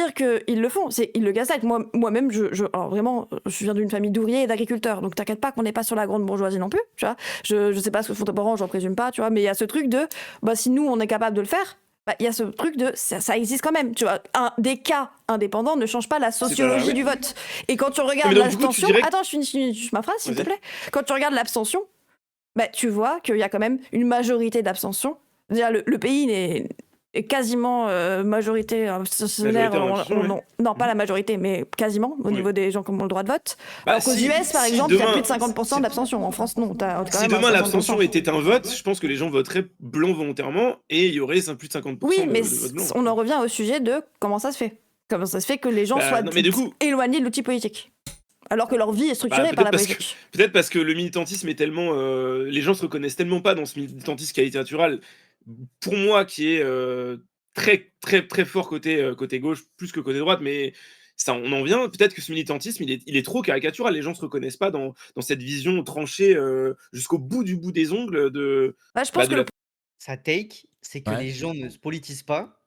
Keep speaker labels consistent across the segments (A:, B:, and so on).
A: dire qu'ils le font, ils le gaslight. Moi-même, alors vraiment, je viens d'une famille d'ouvriers et d'agriculteurs, donc t'inquiète pas qu'on n'est pas sur la grande bourgeoisie non plus, tu vois. Je sais pas ce que font tes parents, j'en présume pas, tu vois, mais il y a ce truc de, si nous on est capable de le faire, il y a ce truc de, ça existe quand même, tu vois. Des cas indépendants ne changent pas la sociologie du vote. Et quand tu regardes l'abstention, attends, je finis juste ma phrase, s'il te plaît. Quand tu regardes l'abstention, tu vois qu'il y a quand même une majorité d'abstention. Déjà, le pays est quasiment majorité abstentionnaire. Non, pas la majorité, mais quasiment au niveau des gens qui ont le droit de vote. Alors qu'aux US, par exemple, il y a plus de 50% d'abstention. En France, non.
B: Si demain l'abstention était un vote, je pense que les gens voteraient blanc volontairement et il y aurait plus de 50%
A: oui, mais
B: de vote blanc.
A: On en revient au sujet de comment ça se fait. Comment ça se fait que les gens soient éloignés de l'outil politique alors que leur vie est structurée par la politique.
B: Peut-être parce que le militantisme est tellement... les gens se reconnaissent tellement pas dans ce militantisme caricatural, pour moi, qui est très, très, très fort côté gauche, plus que côté droite, mais ça, on en vient. Peut-être que ce militantisme, il est trop caricatural. Les gens se reconnaissent pas dans cette vision tranchée jusqu'au bout des ongles de...
A: je pense que
C: sa take, c'est que les gens ne se politisent pas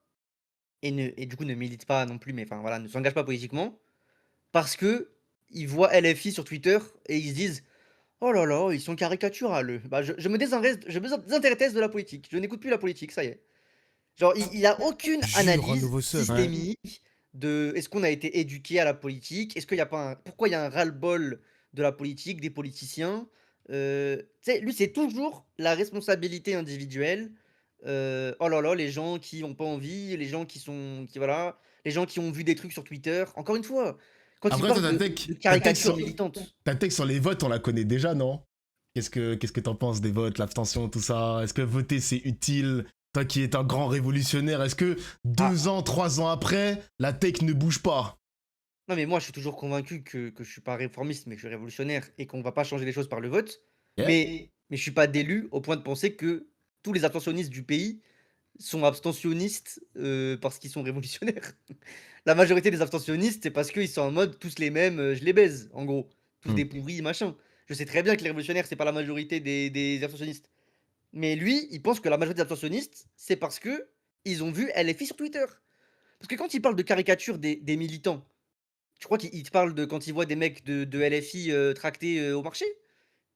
C: et du coup ne militent pas non plus, mais enfin voilà, ne s'engagent pas politiquement parce que ils voient LFI sur Twitter et ils se disent: oh là là, ils sont caricaturales. Je me désintéresse de la politique. Je n'écoute plus la politique, ça y est. Genre, il a aucune analyse systémique de est-ce qu'on a été éduqué à la politique, est-ce qu'il y a pas pourquoi il y a un ras-le-bol de la politique, des politiciens. Tu sais, lui, c'est toujours la responsabilité individuelle. Oh là là, les gens qui ont pas envie, les gens voilà, les gens qui ont vu des trucs sur Twitter. Encore une fois, quand il parle de caricature militante.
D: Ta texte sur les votes, on la connaît déjà, non? Qu'est-ce que t'en penses des votes, l'abstention, tout ça? Est-ce que voter, c'est utile? Toi qui es un grand révolutionnaire, est-ce que 2 ans, 3 ans après, la tech ne bouge pas?
C: Non, mais moi, je suis toujours convaincu que je suis pas réformiste, mais que je suis révolutionnaire et qu'on va pas changer les choses par le vote. Mais je suis pas d'élu au point de penser que tous les abstentionnistes du pays sont abstentionnistes parce qu'ils sont révolutionnaires. La majorité des abstentionnistes, c'est parce qu'ils sont en mode tous les mêmes, je les baise, en gros. Tous des pourris, machin. Je sais très bien que les révolutionnaires, c'est pas la majorité des abstentionnistes. Mais lui, il pense que la majorité des abstentionnistes, c'est parce que ils ont vu LFI sur Twitter. Parce que quand il parle de caricature des militants, je crois qu'il te parle de quand il voit des mecs de LFI tractés au marché.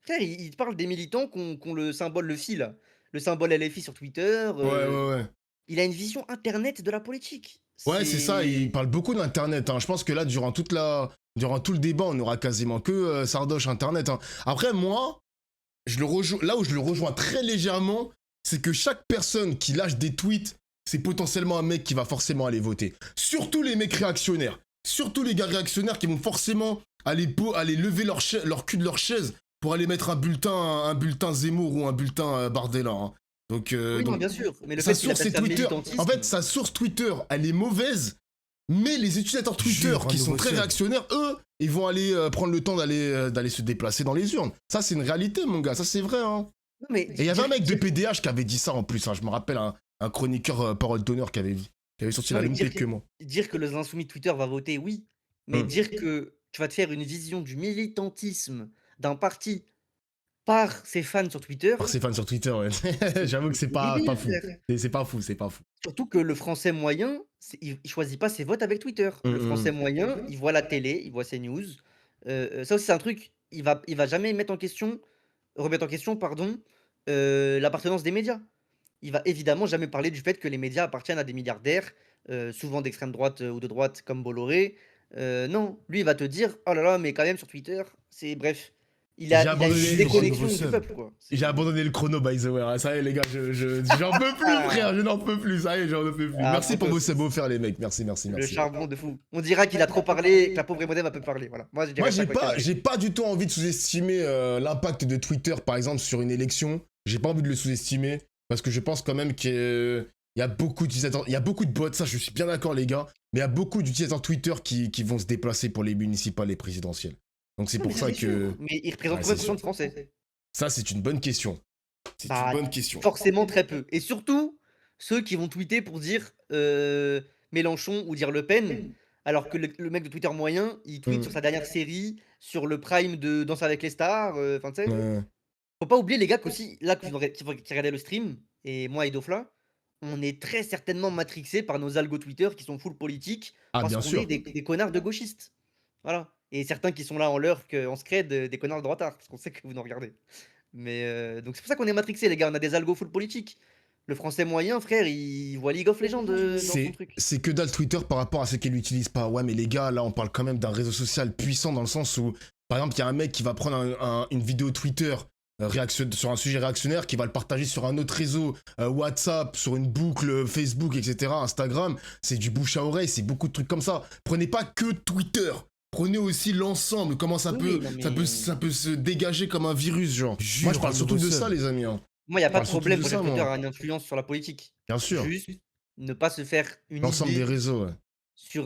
C: Frère, il te parle des militants qui ont le symbole, le fil, le symbole LFI sur Twitter.
D: Ouais.
C: Il a une vision internet de la politique.
D: Ouais, c'est ça, il parle beaucoup d'internet. Je pense que là, durant tout le débat, on aura quasiment que Sardoche internet. Après, moi, là où je le rejoins très légèrement, c'est que chaque personne qui lâche des tweets, c'est potentiellement un mec qui va forcément aller voter. Surtout les mecs réactionnaires. Surtout les gars réactionnaires qui vont forcément aller lever leur cul de leur chaise pour aller mettre un bulletin Zemmour ou un bulletin Bardella. Donc,
C: non, bien sûr. Mais le
D: sa source c'est Twitter. En fait, sa source Twitter, elle est mauvaise, mais les utilisateurs Twitter qui sont très réactionnaires, eux, ils vont aller prendre le temps d'aller se déplacer dans les urnes. Ça, c'est une réalité, mon gars. Ça, c'est vrai. Non, mais et il y avait un mec de PDH qui avait dit ça en plus. Je me rappelle un chroniqueur parole d'honneur qui avait sorti la même tête que moi.
C: Dire que les insoumis Twitter va voter, oui. Mais dire que tu vas te faire une vision du militantisme d'un parti par ses fans sur Twitter.
D: Par ses fans sur Twitter, ouais. J'avoue que c'est pas fou. C'est pas fou.
C: Surtout que le français moyen, il choisit pas ses votes avec Twitter. Le français moyen, il voit la télé, il voit ses news. Ça aussi, c'est un truc, il va jamais remettre en question, l'appartenance des médias. Il va évidemment jamais parler du fait que les médias appartiennent à des milliardaires, souvent d'extrême droite ou de droite comme Bolloré. Non, lui, il va te dire: oh là là, mais quand même sur Twitter, c'est bref. Il a une déconnexion du peuple, quoi.
D: J'ai abandonné le chrono, by the way. Ça y est, les gars, j'en peux plus, frère. Je n'en peux plus. Ça y est, j'en peux plus. Merci pour vos beau faire, les mecs. Merci.
C: Le charbon de fou. On dira qu'il a trop parlé, que la pauvre Emodem a peu parlé. Voilà. Moi,
D: j'ai pas du tout envie de sous-estimer l'impact de Twitter, par exemple, sur une élection. J'ai pas envie de le sous-estimer. Parce que je pense quand même qu'il y a beaucoup d'utilisateurs, il y a beaucoup de bots, ça je suis bien d'accord les gars, mais il y a beaucoup d'utilisateurs Twitter qui vont se déplacer pour les municipales et présidentielles. Donc c'est pour ça que...
C: Mais ils représentent combien de Français?
D: Ça c'est une bonne question. Une bonne question.
C: Forcément très peu. Et surtout, ceux qui vont tweeter pour dire Mélenchon ou dire Le Pen, alors que le mec de Twitter moyen, il tweet sur sa dernière série, sur le prime de Danse avec les stars, enfin tu sais... Faut pas oublier les gars qu'aussi, là, qui regardaient le stream, et moi et Dofla, on est très certainement matrixé par nos algos Twitter qui sont full politiques
D: Ah,
C: parce
D: bien
C: qu'on
D: sûr.
C: est des connards de gauchistes. Voilà. Et certains qui sont là en lurk, en scred, des connards de droitards, parce qu'on sait que vous nous regardez. Mais donc c'est pour ça qu'on est matrixé, les gars. On a des algos full politiques. Le français moyen, frère, il voit League of Legends dans son truc.
D: C'est que dalle Twitter par rapport à ceux qui l'utilisent pas. Ouais, mais les gars, là, on parle quand même d'un réseau social puissant dans le sens où, par exemple, il y a un mec qui va prendre une vidéo Twitter sur un sujet réactionnaire, qui va le partager sur un autre réseau, WhatsApp, sur une boucle, Facebook, etc., Instagram. C'est du bouche à oreille, c'est beaucoup de trucs comme ça. Prenez pas que Twitter. Prenez aussi l'ensemble, comment ça,
C: Oui,
D: peut,
C: non,
D: ça, peut,
C: mais-
D: ça peut se dégager comme un virus, genre.
E: Jure,
D: Moi, je parle surtout de
E: Russell.
D: ça, les amis. Hein.
C: Moi, il n'y a pas de
D: parle surtout
C: problème
D: de
C: pour
D: ça,
C: que Twitter
D: moi.
C: a une influence sur la politique.
D: Bien sûr.
C: Juste ne pas se faire une
D: L'ensemble des
C: idée
D: réseaux, ouais.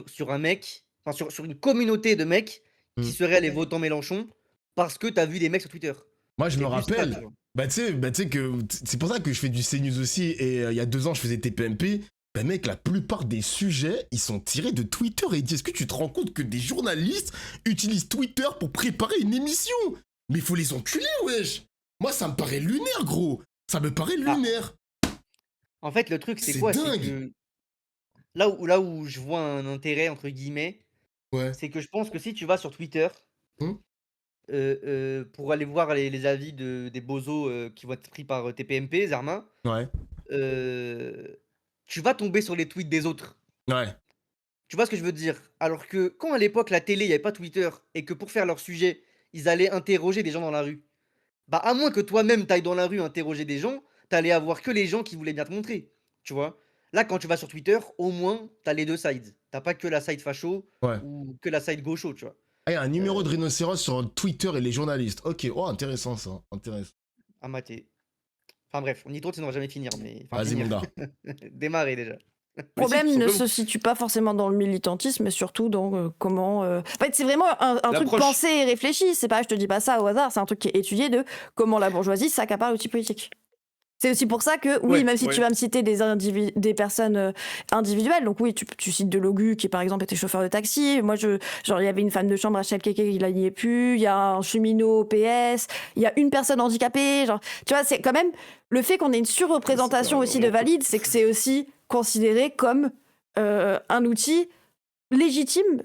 C: sur un mec, enfin sur une communauté de mecs qui
D: Mm.
C: seraient les votants Mélenchon parce que tu as vu des mecs sur Twitter.
D: Moi, je
C: C'est
D: me
C: plus ça,
D: rappelle,
C: tu vois.
D: bah tu sais que c'est pour ça que je fais du CNews aussi, et il y a 2 ans, je faisais TPMP. Bah mec, la plupart des sujets, ils sont tirés de Twitter. Et est-ce que tu te rends compte que des journalistes utilisent Twitter pour préparer une émission? Mais faut les enculer, wesh. Moi, ça me paraît lunaire, gros. Ça me paraît
C: Ah.
D: lunaire.
C: En fait, le truc, c'est
D: C'est
C: quoi? C'est
D: dingue.
C: que là où je vois un intérêt, entre guillemets,
D: Ouais.
C: c'est que je pense que si tu vas sur Twitter,
D: Hum.
C: pour aller voir les avis des bozos qui vont être pris par TPMP, Zarma,
D: Ouais.
C: tu vas tomber sur les tweets des autres.
D: Ouais.
C: Tu vois ce que je veux dire? Alors que quand à l'époque, la télé, il n'y avait pas Twitter et que pour faire leur sujet, ils allaient interroger des gens dans la rue, bah à moins que toi-même t'ailles dans la rue interroger des gens, t'allais avoir que les gens qui voulaient bien te montrer. Tu vois? Là, quand tu vas sur Twitter, au moins, t'as les deux sides. T'as pas que la side facho
D: Ouais.
C: ou que la side gaucho, tu vois.
D: Ah, il y a un numéro de rhinocéros sur Twitter et les journalistes. Ok, oh, intéressant ça. Intéressant.
C: À mater. Enfin bref, on y tourne, sinon on va jamais finir. Mais enfin,
D: Vas-y,
C: finir.
D: mon gars.
C: Démarrer déjà.
A: Le problème
B: tout
A: ne
B: simplement.
A: se situe pas forcément dans le militantisme, mais surtout dans comment. En fait, c'est vraiment un truc
B: L'approche.
A: pensé et réfléchi. C'est pas, je te dis pas ça au hasard. C'est un truc qui est étudié de comment la bourgeoisie s'accapare l'outil politique. C'est aussi pour ça que, oui,
B: Ouais,
A: même si
B: ouais.
A: tu vas me citer des personnes individuelles, donc oui, tu cites Delogu qui, par exemple, était chauffeur de taxi. Moi, genre, il y avait une femme de chambre à Chepkeke qui n'y est plus. Il y a un cheminot au PS. Il y a une personne handicapée. Genre, tu vois, c'est quand même le fait qu'on ait une surreprésentation
B: C'est pas
A: aussi de
B: vraiment-
A: valides, c'est que c'est aussi considéré comme un outil légitime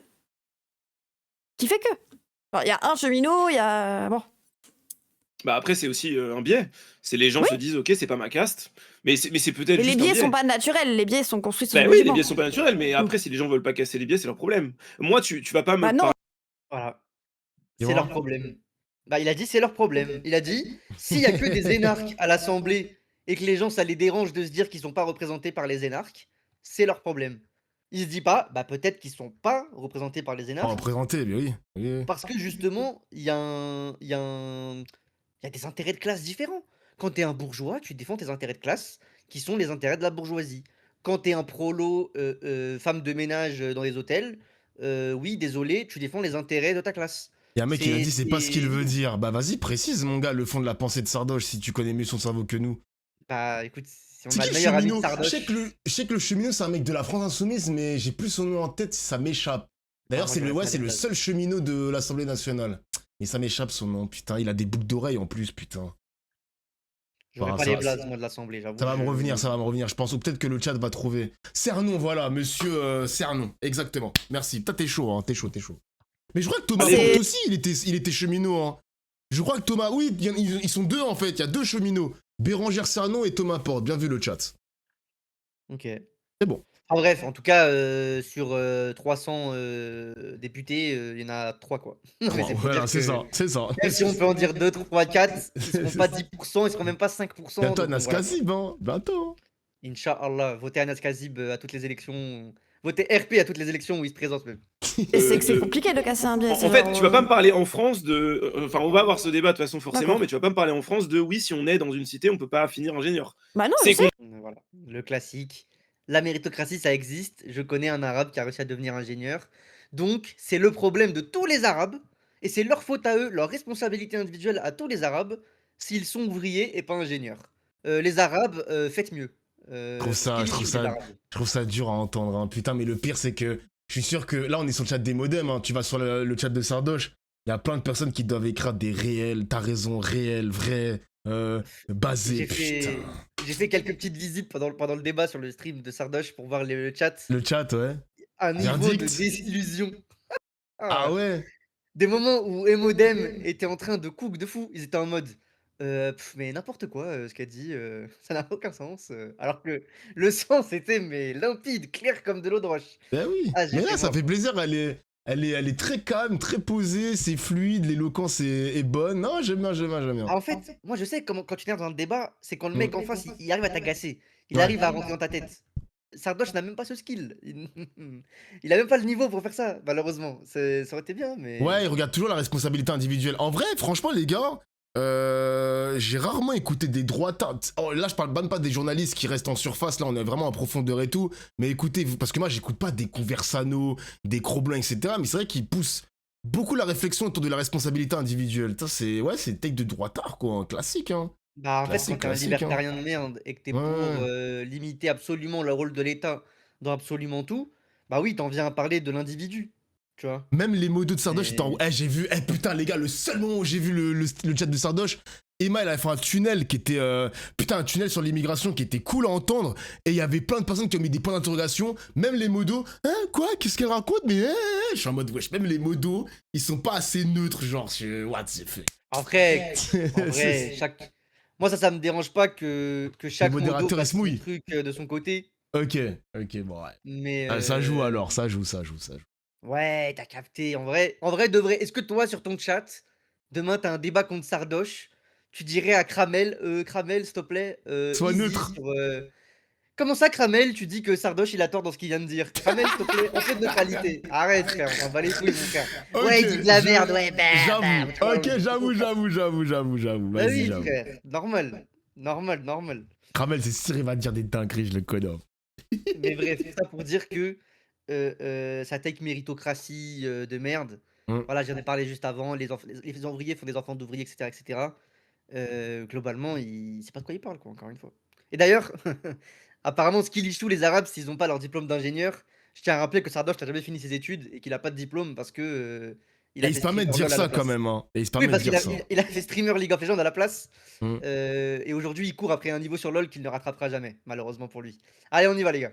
A: qui fait que. Alors, il y a un cheminot, il y a. Bon.
B: Bah après, c'est aussi un biais. C'est les gens
A: Oui.
B: se disent, ok, c'est pas ma caste, mais c'est peut-être
A: Mais les
B: juste un
A: biais
B: biais.
A: sont pas naturels, les biais sont construits
B: Bah oui, les
A: sociologiquement.
B: biais sont pas naturels, mais après, si les gens veulent pas casser les biais, c'est leur problème. Moi, tu vas pas me
A: Bah non.
B: parler.
C: Voilà.
D: Et
C: C'est
D: voilà.
C: leur problème. Bah, il a dit c'est leur problème. Il a dit s'il y a que des énarques à l'Assemblée et que les gens, ça les dérange de se dire qu'ils sont pas représentés par les énarques, c'est leur problème. Il se dit pas, bah peut-être qu'ils sont pas représentés par les
D: Pas
C: énarques
D: représenté, mais oui. Oui.
C: parce que justement, il y a des intérêts de classe différents. Quand tu es un bourgeois, tu défends tes intérêts de classe qui sont les intérêts de la bourgeoisie. Quand tu es un prolo, femme de ménage dans les hôtels, oui, désolé, tu défends les intérêts de ta classe.
D: Il y a un mec qui a dit c'est pas ce qu'il
C: c'est-
D: veut dire. Bah vas-y, précise mon gars le fond de la pensée de Sardoche si tu connais mieux son cerveau que nous.
C: Bah écoute, si on
D: C'est
C: a
D: qui
C: le
D: le
C: meilleur ami de
D: cheminot?
C: Sardoche.
D: Je sais que le cheminot c'est un mec de la France Insoumise, mais j'ai plus son nom en tête, ça m'échappe. D'ailleurs,
C: moi,
D: c'est
C: je
D: le,
C: reste
D: ouais,
C: à
D: c'est le
C: l'étage.
D: seul cheminot de l'Assemblée nationale. Mais ça m'échappe son nom, putain. Il a des boucles d'oreilles en plus, putain.
C: J'aurais
D: Bah,
C: pas
D: ça
C: les
D: va,
C: blases, moi, de l'Assemblée, j'avoue.
D: Ça va me revenir, ça va me revenir, je pense. Ou peut-être que le chat va trouver. Cernon, voilà, monsieur Cernon, exactement. Merci. Putain, t'es chaud, hein, t'es chaud. Mais je crois que Thomas
A: Allez.
D: Porte aussi, il était cheminot. Hein. Je crois que Thomas, oui, ils sont deux en fait, il y a 2 cheminots. Bérangère Cernon et Thomas Porte, bien vu le chat.
C: Ok.
D: C'est bon.
C: En bref, en tout cas, sur 300 députés, il y en a 3, quoi. Non, mais c'est pour
D: Voilà,
C: dire
D: c'est
C: que
D: ça, c'est ça.
C: même si on peut en dire 2, 3, 4, ils seront pas 10%, ils seront même pas 5%.
D: Bientôt
C: donc bon,
D: Anas
C: voilà.
D: Kazib, hein, bientôt.
C: Inch'Allah, votez Anas Kazib à toutes les élections. Votez RP à toutes les élections où il se présente même.
A: Et c'est que c'est compliqué de casser un biais.
B: En
A: c'est
B: fait,
A: genre,
B: tu vas pas me parler en France de. Enfin, on va avoir ce débat de toute façon, forcément,
A: D'accord.
B: mais tu vas pas me parler en France de oui, si on est dans une cité, on peut pas finir ingénieur.
A: Bah non,
B: C'est
A: je sais.
C: Voilà, le classique. La méritocratie, ça existe. Je connais un arabe qui a réussi à devenir ingénieur. Donc, c'est le problème de tous les arabes. Et c'est leur faute à eux, leur responsabilité individuelle à tous les arabes, s'ils sont ouvriers et pas ingénieurs. Les arabes, faites mieux.
D: Je trouve ça-
C: Qu'il
D: je trouve
C: y ait
D: ça-
C: des arabes.
D: Je trouve ça dur à entendre, hein. Putain, mais le pire, c'est que je suis sûr que là, on est sur le chat des modems. Hein. Tu vas sur le chat de Sardoche, il y a plein de personnes qui doivent écrire des réels, t'as raison, réel, vrai, basé.
C: J'ai fait-
D: Putain.
C: j'ai fait quelques petites visites pendant le débat sur le stream de Sardoche pour voir le chat.
D: Le chat, ouais.
C: Un niveau de
D: Verdict.
C: désillusion.
D: Ah
C: Ah,
D: ouais.
C: des moments où Emodem était en train de cook de fou. Ils étaient en mode mais n'importe quoi ce qu'elle dit, ça n'a aucun sens. Alors que le sens était mais limpide, clair comme de l'eau de roche.
D: Ben oui.
C: Ah, j'ai
D: Mais
C: fait
D: là, ça
C: voir.
D: fait plaisir. Elle est très calme, très posée, c'est fluide, l'éloquence est bonne. Non, j'aime bien, j'aime bien, j'aime bien.
C: En fait, moi je sais comment quand tu t'énerves dans le débat, c'est quand le
D: Mm.
C: mec en face, il arrive à t'agacer. Il
D: Ouais.
C: arrive à rentrer dans ta tête. Sardoche n'a même pas ce skill. Il a même pas le niveau pour faire ça, malheureusement. Ça aurait été bien, mais.
D: Ouais, il regarde toujours la responsabilité individuelle. En vrai, franchement, les gars, j'ai rarement écouté des droitards. Oh, là, je parle même pas des journalistes qui restent en surface. Là, on est vraiment en profondeur et tout. Mais écoutez, parce que moi, j'écoute pas des Conversano, des Cro-Blancs, etc. Mais c'est vrai qu'ils poussent beaucoup la réflexion autour de la responsabilité individuelle. Ça, c'est take de droitard, quoi. Un classique, hein.
C: Bah, en fait,
D: Classique,
C: quand t'es un
D: classique, hein.
C: libertarien de merde et que t'es
D: Ouais,
C: pour
D: ouais.
C: limiter absolument le rôle de l'État dans absolument tout, bah oui, t'en viens à parler de l'individu, tu vois.
D: Même les modos de Sardoche, j'étais en...
C: Et...
D: Eh, j'ai vu... Eh, putain, les gars, le seul moment où j'ai vu le chat de Sardoche, Emma, elle avait fait un tunnel qui était... Putain, un tunnel sur l'immigration qui était cool à entendre. Et il y avait plein de personnes qui ont mis des points d'interrogation. Même les modos. Hein, quoi? Qu'est-ce qu'elle raconte? Mais... Je suis en mode, wesh, même les modos, ils sont pas assez neutres, genre... What the fuck?
C: Après, en vrai,
D: C'est-
C: chaque... Moi, ça me dérange pas que
D: Les
C: chaque modo
D: modérateurs, ils
C: fasse
D: se
C: son
D: mouillent.
C: truc de son côté,
D: Ok, bon, ouais.
C: mais...
D: Ah, ça joue alors, ça joue.
C: Ouais, t'as capté. En vrai, de vrai, est-ce que toi, sur ton chat, demain, t'as un débat contre Sardoche, tu dirais à Kramel, Kramel, s'il te plaît,
D: Sois
C: easy
D: neutre.
C: sur... Comment ça, Kramel, tu dis que Sardoche, il a tort dans ce qu'il vient de dire? Kramel, s'il te plaît, un peu de neutralité. Arrête, frère, on s'en bat les couilles, mon frère.
D: Ok,
C: Ouais, il dit de la merde, ouais, bah,
D: J'avoue.
C: tu vois,
D: Ok, j'avoue.
C: Bah
D: Vas-y,
C: oui,
D: j'avoue.
C: frère, normal.
D: Kramel, c'est sûr, il va dire des dingueries, je le connais.
C: Mais bref, tout ça pour dire que sa take méritocratie de merde,
D: Hum.
C: voilà, j'en ai parlé juste avant, les ouvriers font des enfants d'ouvriers, etc. Globalement, il sait pas de quoi il parle, quoi, encore une fois. Et d'ailleurs, apparemment, ce qui lie tous les Arabes, s'ils n'ont pas leur diplôme d'ingénieur, je tiens à rappeler que Sardoche n'a jamais fini ses études et qu'il a pas de diplôme parce que il
D: Et
C: a
D: il
C: fait
D: se permet de
C: streamer
D: dire
C: LOL à la
D: ça quand
C: place.
D: même, hein. Et il se
C: Oui,
D: permet de
C: parce qu'il
D: dire
C: a,
D: ça.
C: il a fait streamer League of Legends à la place.
D: Hum.
C: Et aujourd'hui, il court après un niveau sur LoL qu'il ne rattrapera jamais, malheureusement pour lui. Allez, on y va, les gars.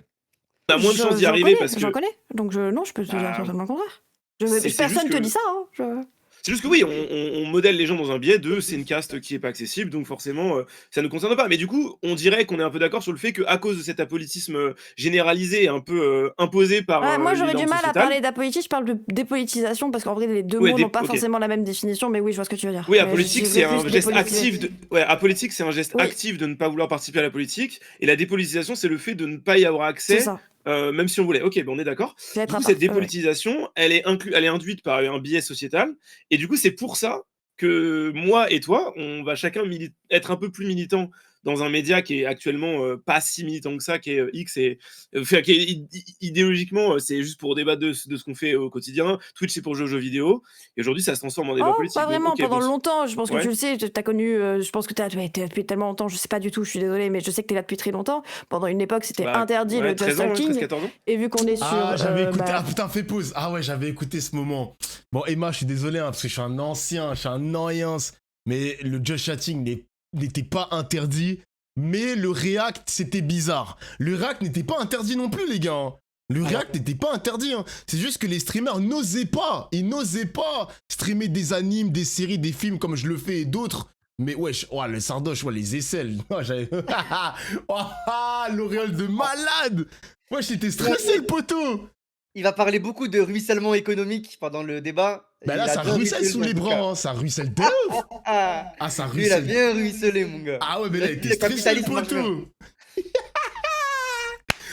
B: On a moins de chances d'y arriver parce
A: J'en
B: que
A: connais, donc non, je peux te dire
B: bah,
A: certainement le contraire.
B: c'est juste
A: Personne te
B: que
A: dit ça, hein.
B: c'est juste que oui, on modèle les gens dans un biais de c'est une caste qui est pas accessible, donc forcément ça ne concerne pas. Mais du coup, on dirait qu'on est un peu d'accord sur le fait qu'à cause de cet apolitisme généralisé, un peu imposé par
A: Ouais, moi
B: les
A: j'aurais du
B: normes
A: mal à
B: sociétales.
A: parler d'apolitique, je parle de dépolitisation parce qu'en vrai les deux
B: Ouais,
A: mots n'ont pas
B: ok.
A: forcément la même définition, mais oui, je vois ce que tu veux dire.
B: Oui,
A: Mais
B: apolitique,
A: je
B: c'est
A: dirais
B: un
A: plus
B: geste
A: dépolitisation.
B: actif de. Ouais, apolitique, c'est un geste
A: Oui.
B: actif de ne pas vouloir participer à la politique. Et la dépolitisation, c'est le fait de ne pas y avoir
A: C'est
B: accès,
A: ça.
B: même si on voulait. Ok, ben on est d'accord.
A: C'est être
B: Du coup,
A: à
B: cette
A: part. Ouais.
B: dépolitisation, elle est induite par un biais sociétal. Et du coup, c'est pour ça que moi et toi, on va chacun être un peu plus militant dans un média qui est actuellement pas si militant que ça, qui est X et enfin, qui est idéologiquement, c'est juste pour débattre de ce qu'on fait au quotidien. Twitch, c'est pour jouer aux jeux vidéo. Et aujourd'hui, ça se transforme en débat
A: Oh,
B: politique.
A: pas
B: Donc,
A: vraiment,
B: ok,
A: pendant
B: bon,
A: longtemps, je pense que
B: ouais.
A: tu le sais, t'as connu, je pense que t'es depuis tellement longtemps, je sais pas du tout, je suis désolée, mais je sais que t'es là depuis très longtemps. Pendant une époque, c'était
B: Bah,
A: interdit
B: ouais,
A: le just
B: 13 ans, ouais,
A: talking,
B: 13-14 ans.
A: et vu qu'on est sur...
D: Ah, j'avais écouté.
A: bah,
D: Ah putain, fais pause. Ah ouais, j'avais écouté ce moment. Bon, Emma, je suis désolé, hein, parce que je suis un ancien, je suis un noyance. Mais le just chatting n'était pas interdit. Mais le React, c'était bizarre. Le React n'était pas interdit non plus, les gars. Hein. Le React n'était pas interdit. Hein. C'est juste que les streamers n'osaient pas. Ils n'osaient pas streamer des animes, des séries, des films comme je le fais et d'autres. Mais wesh, oh, le Sardoche, ouais, les aisselles. Oh, l'auréole de malade. Wesh, j'étais stressé, le poteau.
C: Il va parler beaucoup de ruissellement économique pendant le débat.
D: Bah
C: Il
D: là,
C: a
D: ça
C: bien
D: ruisselle
C: ruisselé,
D: sous les
C: en tout
D: bras,
C: cas.
D: hein. Ça ruisselle de ouf.
C: Ah,
D: Ah, ça
C: lui, il a
D: ruisselle.
C: bien ruisselé, mon gars.
D: Ah ouais, mais là, il
C: Le
D: était stressé, le
C: capitalisme marche bien.
D: poteau.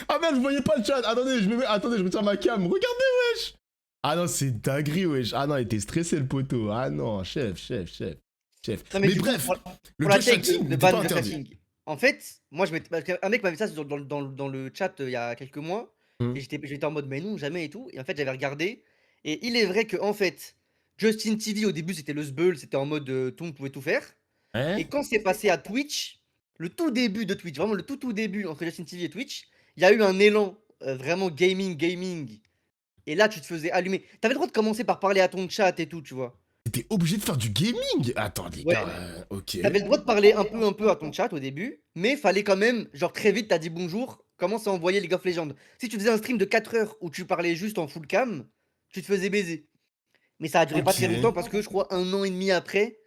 D: Ah merde, je voyais pas le chat. Attendez, je retire ma cam. Regardez, wesh. Ah non, c'est dinguerie, wesh. Ah non, il était stressé, le poteau. Ah non, chef.
C: Non,
D: Mais
C: du coup,
D: bref,
C: pour
D: le
C: la
D: just
C: take
D: chatting
C: de
D: n'était pas
C: ban just
D: interdit.
C: chatting. En fait, moi, parce qu'un mec m'avait dit ça dans le chat il y a quelques mois. Et j'étais en mode, mais non, jamais et tout. Et en fait, j'avais regardé. Et il est vrai que, en fait, Justin TV, au début, c'était le sbeul. C'était en mode, tout le monde pouvait tout faire.
D: Hein?
C: Et quand c'est passé à Twitch, le tout début de Twitch, vraiment le tout début entre Justin TV et Twitch, il y a eu un élan vraiment gaming. Et là, tu te faisais allumer. T'avais le droit de commencer par parler à ton chat et tout, tu vois.
D: T'étais obligé de faire du gaming. Attends, les
C: Ouais.
D: gars, ok.
C: T'avais le droit de parler un peu à ton chat au début, mais fallait quand même, genre très vite, t'as dit bonjour, commence à envoyer League of Legends. Si tu faisais un stream de 4 heures où tu parlais juste en full cam, tu te faisais baiser. Mais ça a duré pas très
D: Ok.
C: longtemps parce que je crois 1 an et demi après,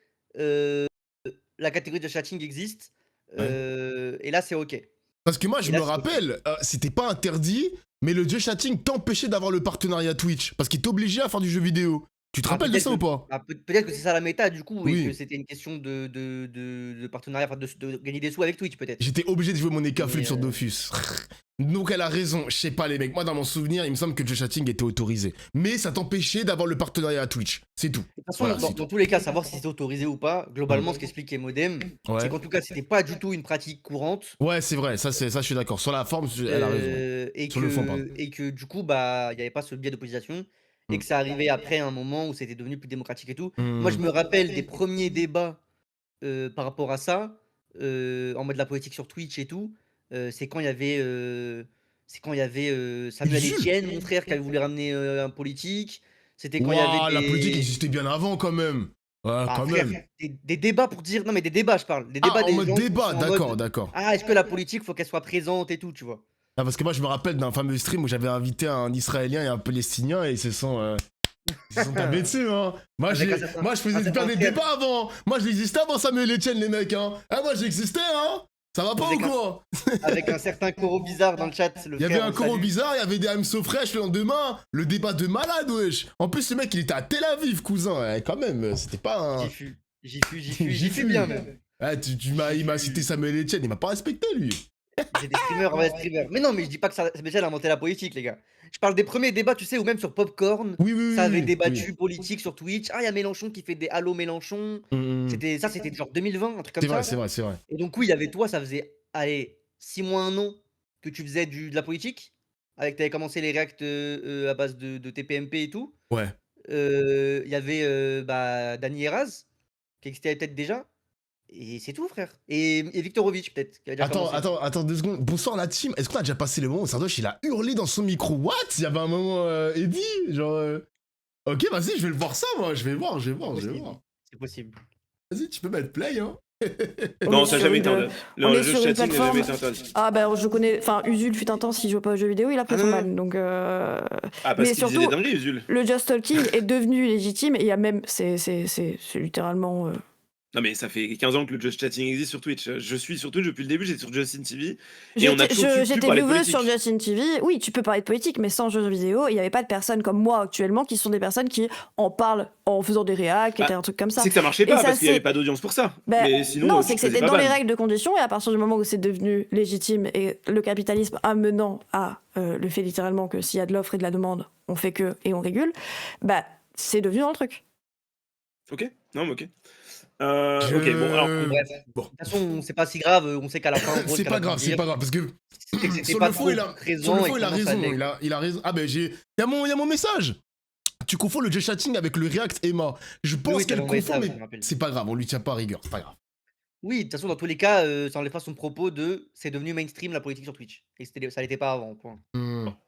C: la catégorie de chatting existe. Et là, c'est OK.
D: Parce que moi,
C: Et
D: je
C: là,
D: me
C: c'est OK.
D: rappelle, c'était pas interdit, mais le jeu chatting t'empêchait d'avoir le partenariat Twitch. Parce qu'il t'obligeait à faire du jeu vidéo. Tu te
C: Ah,
D: rappelles de
C: peut-être
D: ça
C: que
D: ou pas?
C: peut-être que c'est ça la méta du coup et
D: Oui.
C: que c'était une question de partenariat, enfin de gagner des sous avec Twitch peut-être.
D: J'étais obligé de jouer mon Ekaflip
C: Mais,
D: sur Dofus. Donc elle a raison, je sais pas les mecs, moi dans mon souvenir, il me semble que le jeu chatting était autorisé. Mais ça t'empêchait d'avoir le partenariat à Twitch, c'est tout.
C: De toute façon,
D: Voilà,
C: dans
D: c'est
C: tous les cas, savoir si c'est autorisé ou pas, globalement, ce qu'explique Emodem,
D: Ouais.
C: c'est qu'en tout cas, c'était pas du tout une pratique courante.
D: Ouais, c'est vrai, ça je suis d'accord. Sur la forme, elle a raison.
C: Et
D: Sur le fond, pardon.
C: que du coup, bah, il n'y avait pas ce biais d'opposition et que ça arrivait après un moment où c'était devenu plus démocratique et tout. Moi, je me rappelle des premiers débats par rapport à ça, en mode la politique sur Twitch et tout. C'est quand il y avait, Samuel
D: Jules.
C: Etienne, mon frère, qui avait voulu ramener un politique. C'était quand il y avait
D: Waouh, la politique
C: des...
D: existait bien avant quand même. Ouais,
C: Ah,
D: quand
C: frère,
D: même.
C: des débats pour dire... Non, mais des débats, je parle. Des débats
D: Ah, en
C: des
D: mode
C: gens qui
D: débat,
C: sont en
D: d'accord,
C: mode...
D: d'accord.
C: Ah, est-ce que la politique, faut qu'elle soit présente et tout, tu vois.
D: Ah, parce que moi je me rappelle d'un fameux stream où j'avais invité un Israélien et un Palestinien et ils se sont tapés dessus, hein. Moi,
C: Avec
D: moi je faisais
C: un
D: faire
C: certain
D: des
C: frère.
D: débats avant. Moi j'existais avant Samuel Etienne, les mecs, hein. Ah, moi j'existais, hein. Ça va pas
C: Avec
D: ou quoi?
C: Avec un certain Coro bizarre dans le chat. Le
D: Il y avait
C: frère,
D: un
C: on
D: coro
C: salue.
D: bizarre, il y avait des I'm so fresh le lendemain. Le débat de malade, wesh. En plus, ce mec il était à Tel Aviv, cousin. Quand même, c'était pas un.
C: J'y fus bien même.
D: Ah, il m'a cité Samuel Etienne, il m'a pas respecté lui.
C: C'est des streamers, ouais, streamers. Mais non, mais je dis pas que ça a inventé la politique, les gars. Je parle des premiers débats, tu sais, ou même sur Popcorn.
D: Oui, oui, oui.
C: Ça avait
D: oui,
C: débattu
D: oui.
C: politique sur Twitch. Ah, il y a Mélenchon qui fait des Allo Mélenchon. C'était genre 2020, un truc comme
D: C'est
C: ça.
D: vrai, c'est vrai, c'est vrai.
C: Et donc, oui, il y avait toi, ça faisait, allez, 6 mois, 1 an que tu faisais de la politique. T'avais commencé les reacts à base de TPMP et tout.
D: Ouais.
C: Il y avait Dany Eraz, qui existait peut-être déjà. Et c'est tout, frère. Et Viktorovic, peut-être, qui a déjà commencé.
D: Attends 2 secondes. Bonsoir la team. Est-ce qu'on a déjà passé le moment où Sardoche il a hurlé dans son micro? What? Il y avait un moment Eddie? Genre. Ok, vas-y, je vais le voir ça, moi. Je vais voir.
C: C'est possible.
D: Vas-y, tu peux mettre play, hein.
A: On
B: Non,
A: est
B: ça n'a
A: sur
B: jamais
A: une-
B: été interdit.
A: on est
B: Le jeu
A: sur une
B: chatting n'a
A: plateforme-
B: jamais été interdit.
A: Ah ben je connais, enfin Usul fut un temps, s'il joue pas aux jeux vidéo, il a pris son
C: Ah.
A: ban. Donc
B: Ah,
A: Mais
B: parce qu'il disait des
A: surtout-
B: dingueries, Usul.
A: le Just Talking est devenu légitime et il y a même, c'est littéralement...
B: Non, mais ça fait 15 ans que le Just Chatting existe sur Twitch. Je suis sur Twitch depuis le début, j'étais sur Justin TV. Et on a toujours pu
A: J'étais
B: parler
A: vieweuse
B: politique.
A: sur Justin TV. Oui, tu peux parler de politique, mais sans jeux vidéo, il n'y avait pas de personnes comme moi actuellement qui sont des personnes qui en parlent en faisant des réacs et
B: Bah,
A: un truc comme ça.
B: C'est que ça marchait
A: Et
B: pas
A: ça,
B: parce qu'il n'y avait
A: c'est-
B: pas d'audience pour ça.
A: Ben,
B: Mais sinon,
A: non,
B: tu
A: c'est que
B: te faisais
A: c'était
B: pas
A: dans les
B: ban.
A: règles de conditions et à partir du moment où c'est devenu légitime et le capitalisme amenant à le fait littéralement que s'il y a de l'offre et de la demande, on fait que et on régule, bah c'est devenu dans le truc.
B: Ok, non, mais ok. Ok, bon, alors.
C: Bref.
D: Bon.
C: De toute façon, c'est pas si grave, on sait qu'à la fin, en gros,
D: C'est
C: ce qu'elle
D: pas
C: a
D: grave,
C: pu
D: c'est
C: dire,
D: pas grave. Parce que
C: c'était que c'était
D: sur
C: pas
D: le fond,
C: trop
D: il a
C: présent et
D: raison. Il a raison. Ah ben il y a mon message. Tu confonds le Just Chatting avec le React Emma. Je pense
C: oui,
D: qu'elle
C: t'avais envoyé
D: confond,
C: ça,
D: mais
C: je me rappelle.
D: c'est pas grave, on lui tient pas à rigueur, c'est pas grave.
C: Oui, de toute façon, dans tous les cas, ça enlève pas son propos de c'est devenu mainstream la politique sur Twitch. Et ça l'était pas avant, point.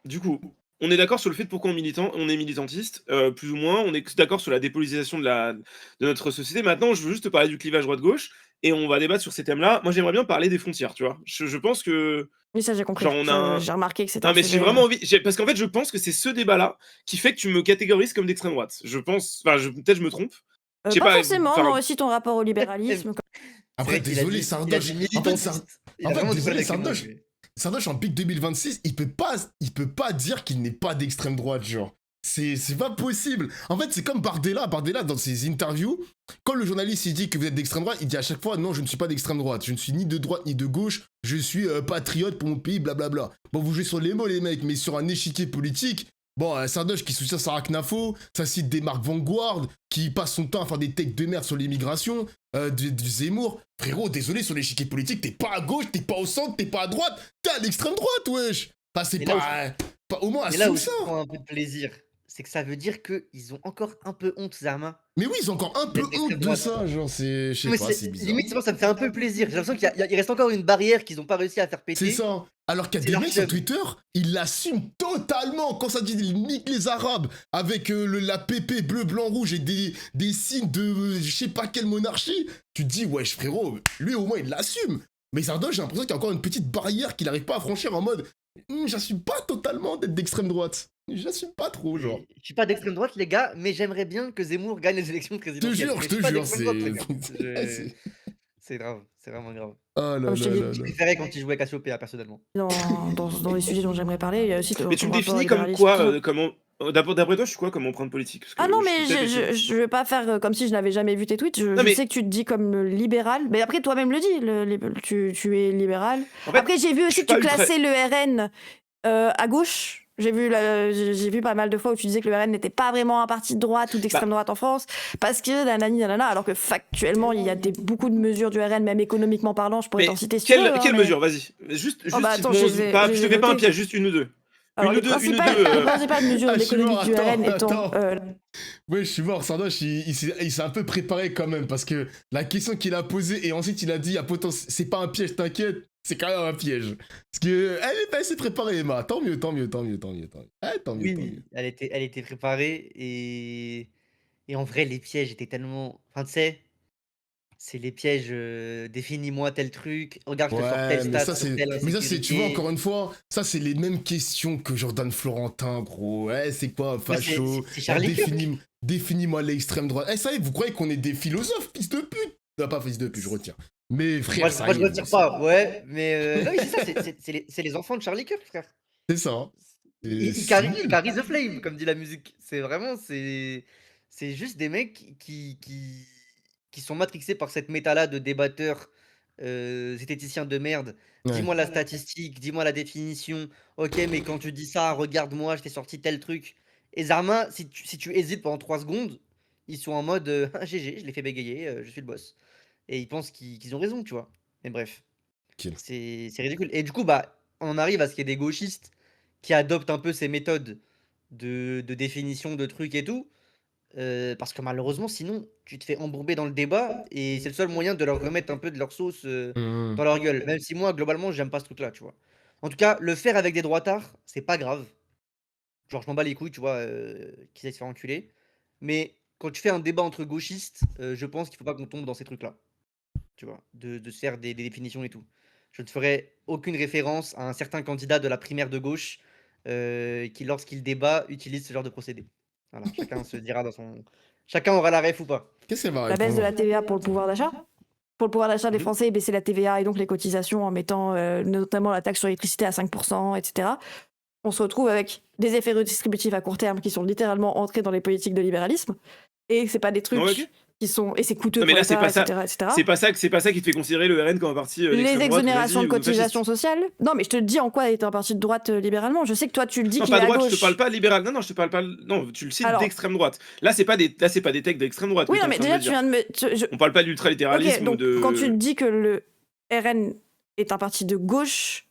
B: Du coup, on est d'accord sur le fait de pourquoi on est militantiste, plus ou moins. On est d'accord sur la dépolarisation de notre société. Maintenant, je veux juste te parler du clivage droite-gauche et on va débattre sur ces thèmes-là. Moi, j'aimerais bien parler des frontières, tu vois. Je pense que.
A: Oui, ça j'ai compris.
B: Genre, on a
A: J'ai remarqué que c'était
B: Non,
A: un
B: mais
A: sujet-
B: j'ai vraiment envie. Parce qu'en fait, je pense que c'est ce débat-là qui fait que tu me catégorises comme d'extrême droite. Je pense. Enfin, peut-être je me trompe. Je sais
A: pas
B: pas,
A: forcément,
B: enfin-
A: moi aussi ton rapport au libéralisme.
D: Après,
C: C'est vrai qu'il a
D: désolé,
C: dit-
D: Sardoche.
C: il a dit
D: En fait,
C: militantiste. Il a
D: en fait,
C: vraiment du
D: désolé,
C: mal avec les mots,
D: Sardoche.
C: lui.
D: Sardoche en pic 2026, il peut pas dire qu'il n'est pas d'extrême droite, genre. C'est pas possible. En fait, c'est comme Bardella. Bardella, dans ses interviews, quand le journaliste il dit que vous êtes d'extrême droite, il dit à chaque fois non, je ne suis pas d'extrême droite. Je ne suis ni de droite ni de gauche. Je suis patriote pour mon pays, blablabla. Bon, vous jouez sur les mots, les mecs, mais sur un échiquier politique. Bon, Sardoche qui soutient Sarah Knafo, ça cite des marques Vanguard, qui passe son temps à faire des takes de merde sur l'immigration, du Zemmour. Frérot, désolé, sur l'échiquier politique, t'es pas à gauche, t'es pas au centre, t'es pas à droite, t'es à l'extrême droite, wesh. Enfin, c'est
C: Et là
D: pas... Au moins,
C: Et là où
D: assume
C: je
D: ça.
C: prends un peu de plaisir, c'est que ça veut dire qu'ils ont encore un peu honte, Zama,
D: Mais oui, ils ont encore un peu
C: d'être d'extrême
D: honte de
C: droite.
D: ça, genre, je sais
C: Mais
D: pas, c'est bizarre.
C: limite, moi, ça me fait un peu plaisir. J'ai l'impression qu'il reste encore une barrière qu'ils n'ont pas réussi à faire
D: C'est
C: péter.
D: ça. Alors qu'il y a
C: C'est
D: des
C: leur
D: mecs sur
C: chum.
D: Twitter, ils l'assument totalement. Quand ça dit ils niquent les Arabes avec la PP bleu, blanc, rouge et des signes de je sais pas quelle monarchie, tu te dis, wesh frérot, lui au moins il l'assume. Mais Sardoche, j'ai l'impression qu'il y a encore une petite barrière qu'il n'arrive pas à franchir en mode j'assume pas totalement d'être d'extrême droite. J'assume pas trop, genre.
C: Je suis pas d'extrême droite, les gars, mais j'aimerais bien que Zemmour gagne les élections
D: Je te
C: présidentielles.
D: jure,
C: Mais
D: je
C: je suis
D: te
C: pas
D: jure,
C: d'extrême droite, les gars.
D: c'est.
C: C'est grave, c'est vraiment grave.
D: Oh là
A: Comme je te
D: là
A: dis,
D: là
C: Je
D: là.
C: préférais quand il jouait Cassiopeia, personnellement.
A: dans les sujets dont j'aimerais parler, il y a aussi
B: Mais tu
A: ton
B: me
A: rapport au
B: définis comme
A: libéralisme,
B: quoi
A: tout ça.
B: comment... D'après toi, je suis quoi comme empreinte politique? Parce que
A: Ah non,
B: je suis
A: mais
B: peut-être aussi-
A: je vais pas faire comme si je n'avais jamais vu tes tweets. Je
B: mais-
A: sais que tu te dis comme libéral. Mais après, toi-même le dis, tu es libéral.
B: En fait,
A: Après, j'ai vu
B: je
A: aussi
B: suis
A: que tu
B: pas ultra-
A: classais le RN à gauche. J'ai vu pas mal de fois où tu disais que le RN n'était pas vraiment un parti de droite ou d'extrême droite en France, parce que nanana, alors que factuellement, il y a beaucoup de mesures du RN, même économiquement parlant, je pourrais
B: Mais
A: t'en citer si tu veux, hein,
B: quelle
A: mais-
B: mesure? Vas-y. Juste,
A: Oh, bah, attends,
B: bon,
A: je les ai-
B: pas-
A: je
B: je
A: les
B: te
A: ai
B: fais pas un
A: notés.
B: piège, juste une ou deux.
A: Alors,
B: Une ou deux,
A: les principales mesures
D: Ah, je suis
A: économiques
D: mort,
A: du RN
D: attends,
A: étant...
D: attends. Ouais, je suis mort, Sardoche, il s'est un peu préparé quand même, parce que la question qu'il a posée, et ensuite il a dit, c'est pas un piège, t'inquiète, c'est quand même un piège. Parce que elle s'est préparée, Emma, tant mieux. Tant mieux.
C: Oui, elle était préparée et en vrai, les pièges étaient tellement. Enfin, tu sais, c'est les pièges. Définis-moi tel truc. Regarde, je te sors
D: Ouais,
C: telle
D: mais
C: stat
D: ça
C: sur telle
D: c'est, tu vois,
C: insécurité.
D: encore une fois, ça c'est les mêmes questions que Jordan Florentin, gros. Ouais, c'est quoi un
C: Ouais, c'est-
D: facho?
C: c'est Charlie Kirk.
D: Définis-moi l'extrême droite. Eh, ça y est, vous croyez qu'on est des philosophes, fils de pute? Non, pas fils de pute, je retire. Mais frère,
C: Moi,
D: ça
C: moi,
D: y
C: je
D: est,
C: retire
D: c'est-
C: pas, ouais, mais non, oui, c'est ça, c'est les enfants de Charlie Kirk, frère.
D: C'est ça. Hein.
C: Il carry the flame, comme dit la musique. C'est vraiment, c'est juste des mecs qui sont matrixés par cette méta-là de débatteurs zététiciens de merde.
D: Ouais.
C: Dis-moi la statistique, dis-moi la définition. Ok, mais quand tu dis ça, regarde-moi, je t'ai sorti tel truc. Et Zarma, si tu hésites pendant 3 secondes, ils sont en mode ah, GG, je l'ai fait bégayer, je suis le boss. Et ils pensent qu'ils ont raison, tu vois. Mais bref,
D: Kill.
C: c'est ridicule. Et du coup, bah, on en arrive à ce qu'il y ait des gauchistes qui adoptent un peu ces méthodes de définition de trucs et tout. Parce que malheureusement, sinon, tu te fais embourber dans le débat et c'est le seul moyen de leur remettre un peu de leur sauce
D: Mmh.
C: dans leur gueule. Même si moi, globalement, j'aime pas ce truc-là, tu vois. En tout cas, le faire avec des droitards, c'est pas grave. Genre, je m'en bats les couilles, tu vois, qu'ils aillent se faire enculer. Mais quand tu fais un débat entre gauchistes, je pense qu'il faut pas qu'on tombe dans ces trucs-là. Tu vois, de se faire des définitions et tout. Je ne ferai aucune référence à un certain candidat de la primaire de gauche qui, lorsqu'il débat, utilise ce genre de procédé. Voilà, chacun se dira dans son. Chacun aura la ref ou pas.
D: Qu'est-ce qu'elle va
A: La baisse de
D: répondre?
A: la TVA pour le pouvoir d'achat. Pour le pouvoir d'achat des
C: Mhm.
A: Français, baisser la TVA et donc les cotisations en mettant notamment la taxe sur l'électricité à 5%, etc. On se retrouve avec des effets redistributifs à court terme qui sont littéralement entrés dans les politiques de libéralisme. Et c'est pas des trucs
B: Ouais, ok.
A: qui sont... Et c'est coûteux
B: Non, mais
A: pour
B: là, c'est
A: l'État,
B: pas ça.
A: etc., etc.
B: C'est pas ça qui te fait considérer le RN comme un parti
A: Les
B: d'extrême droite,
A: exonérations
B: nazi
A: de
B: ou fasciste.
A: cotisations sociales. Non, mais je te dis en quoi est un parti de droite libéralement. Je sais que toi, tu le dis
B: Non,
A: qu'il est
B: pas
A: à
B: droite,
A: gauche.
B: je te parle pas libéral. Non, je te parle pas. Non, tu le cites
A: Alors-
B: d'extrême droite. Là, c'est pas des textes d'extrême droite.
A: Oui,
B: que
A: non,
B: t'es
A: mais
B: en train
A: déjà,
B: de me
A: tu
B: dire.
A: viens de me...
B: On parle pas d'ultralittéralisme
A: Ok,
B: ou
A: donc
B: de.
A: quand tu dis que le RN est un parti de gauche,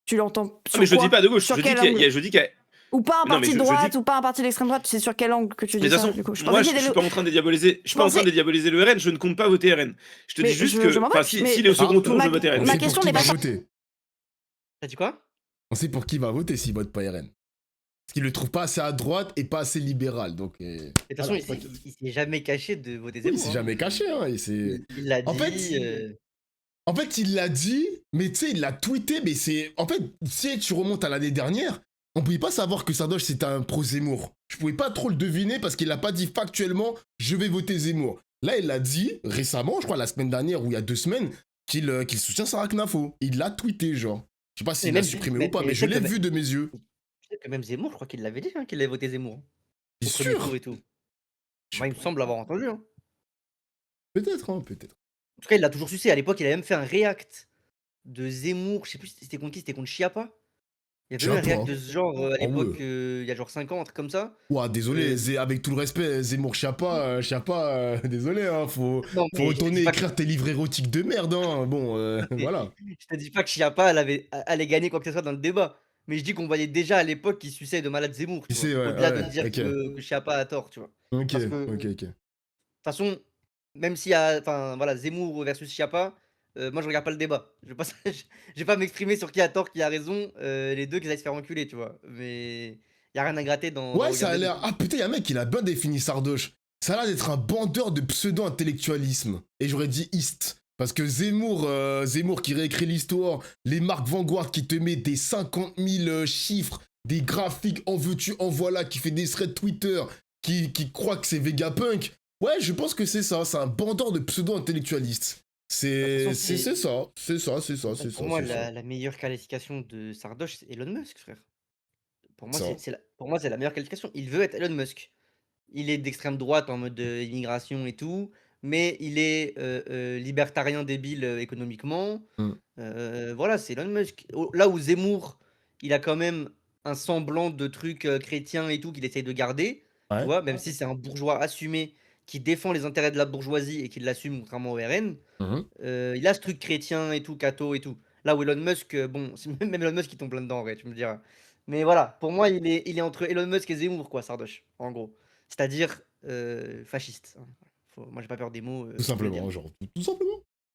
A: tu l'entends
B: Ah,
A: sur
B: mais je
A: quoi
B: dis pas de gauche.
A: Sur
B: Je dis
A: quel
B: qu'il y a-
A: angle
B: je dis qu'il y a.
A: Ou pas un
B: Non, mais
A: parti de
B: je
A: droite,
B: dis-
A: ou pas un parti d'extrême droite, c'est sur quel angle que tu
B: Mais
A: dis
B: de toute
A: ça,
B: façon,
A: du coup Je
B: moi,
A: pensais
B: je
A: qu'il y
B: suis
A: avait
B: pas en train de dédiaboliser. Je suis pas en train de dédiaboliser le RN. Je ne compte pas voter RN. Je te
A: Mais
B: dis juste
A: je
B: que.
A: m'en
B: Enfin,
A: moque, mais-
B: s'il est au second tour,
A: ma-
B: je vote RN.
D: On
A: ma
D: sait
A: question
D: pour qui
A: n'est pas
D: va
A: ça.
D: voter.
C: T'as dit quoi?
D: On sait pour qui va voter s'il vote pas RN. Parce qu'il le trouve pas assez à droite et pas assez libéral. Donc,
C: Et de toute façon,
D: voilà,
C: il s'est jamais caché de voter
D: il
C: Zemmour.
D: s'est
C: hein.
D: jamais caché. Hein, et c'est...
C: Il l'a
D: En
C: dit.
D: fait, En fait, il l'a dit, mais tu sais, il l'a tweeté, mais c'est... En fait, si tu remontes à l'année dernière, on pouvait pas savoir que Sardoche, c'était un pro-Zemmour. Je pouvais pas trop le deviner parce qu'il a pas dit factuellement « je vais voter Zemmour ». Là, il l'a dit récemment, je crois la semaine dernière ou il y a 2 semaines, qu'il soutient Sarah Knafo. Il l'a tweeté, genre. Je sais pas s'il
C: Mais
D: l'a
C: même-
D: supprimé
C: mais-
D: ou pas,
C: mais
D: mais
C: je
D: je
C: sais
D: l'ai
C: que-
D: vu de mes yeux.
C: Peut-être que même Zemmour, je crois qu'il l'avait dit, hein, qu'il avait voté Zemmour.
D: Bien
C: Au premier
D: sûr.
C: tour et tout.
D: Je
C: Moi, il
D: sais
C: me semble l'avoir entendu. Hein.
D: Peut-être, hein, peut-être.
C: En tout cas, il l'a toujours sucé. À l'époque, il a même fait un react de Zemmour. Je sais plus c'était contre qui, c'était contre Chiappa. Il y avait eu un
D: Chiappa.
C: react de ce genre à
D: Ah
C: l'époque,
D: ouais.
C: il y a genre 5 ans, un truc comme ça.
D: Ouah, désolé,
C: Euh.
D: avec tout le respect, Zemmour Chiappa, désolé, hein, faut
C: Non, mais
D: faut
C: je te
D: retourner
C: dis pas
D: écrire tes livres érotiques de merde, hein. Bon,
C: Mais-
D: voilà.
C: Je te dis pas que Chiappa allait gagner quoi que ce soit dans le débat. mais je dis qu'on voyait déjà à l'époque qu'il suçait de malade Zemmour,
D: Tu
C: tu vois.
D: sais, ouais,
C: Au-delà de
D: ouais,
C: dire
D: ok.
C: que Chiappa a tort, tu vois.
D: Ok,
C: Parce que, de
D: ok,
C: toute
D: ok.
C: façon, même s'il y a, enfin voilà, Zemmour versus Chiappa, moi je regarde pas le débat. Je vais pas, je vais pas m'exprimer sur qui a tort, qui a raison. Les deux qu'ils aillent se faire enculer, tu vois. Mais y a rien à gratter dans
D: Ouais, ça a
C: regarder le
D: l'air. Ah putain, y'a un mec, il a bien défini Sardoche. Ça a l'air d'être un bandeur de pseudo-intellectualisme. Et j'aurais dit East. Parce que Zemmour, Zemmour qui réécrit l'histoire, les marques Vanguard qui te met des 50 000 chiffres, des graphiques en veux-tu, en voilà, qui fait des threads Twitter, qui croit que c'est Vegapunk. Ouais, je pense que c'est ça. C'est un bandeur de pseudo-intellectualistes.
C: De toute façon,
D: C'est ça. C'est ça, c'est ça, c'est
C: pour
D: ça,
C: moi,
D: c'est ça.
C: la meilleure qualification de Sardoche, c'est Elon Musk, frère. Pour moi,
D: Ça.
C: pour moi, c'est la meilleure qualification. Il veut être Elon Musk. Il est d'extrême droite en mode immigration et tout, mais il est libertarien débile économiquement.
D: Hmm.
C: Voilà, c'est Elon Musk. Là où Zemmour, il a quand même un semblant de truc chrétien et tout qu'il essaye de garder, tu
D: Ouais.
C: vois, même si c'est un bourgeois assumé qui défend les intérêts de la bourgeoisie et qui l'assume contrairement au RN,
D: Mhm.
C: il a ce truc chrétien et tout, catho et tout. Là où Elon Musk, bon, c'est même Elon Musk qui tombe là-dedans, en vrai, tu me diras. Mais voilà, pour moi, il est entre Elon Musk et Zemmour, quoi, Sardoche, en gros. C'est-à-dire fasciste, hein. Moi, j'ai pas peur des mots,
D: Tout
C: faut le dire.
D: simplement, genre, tout simplement.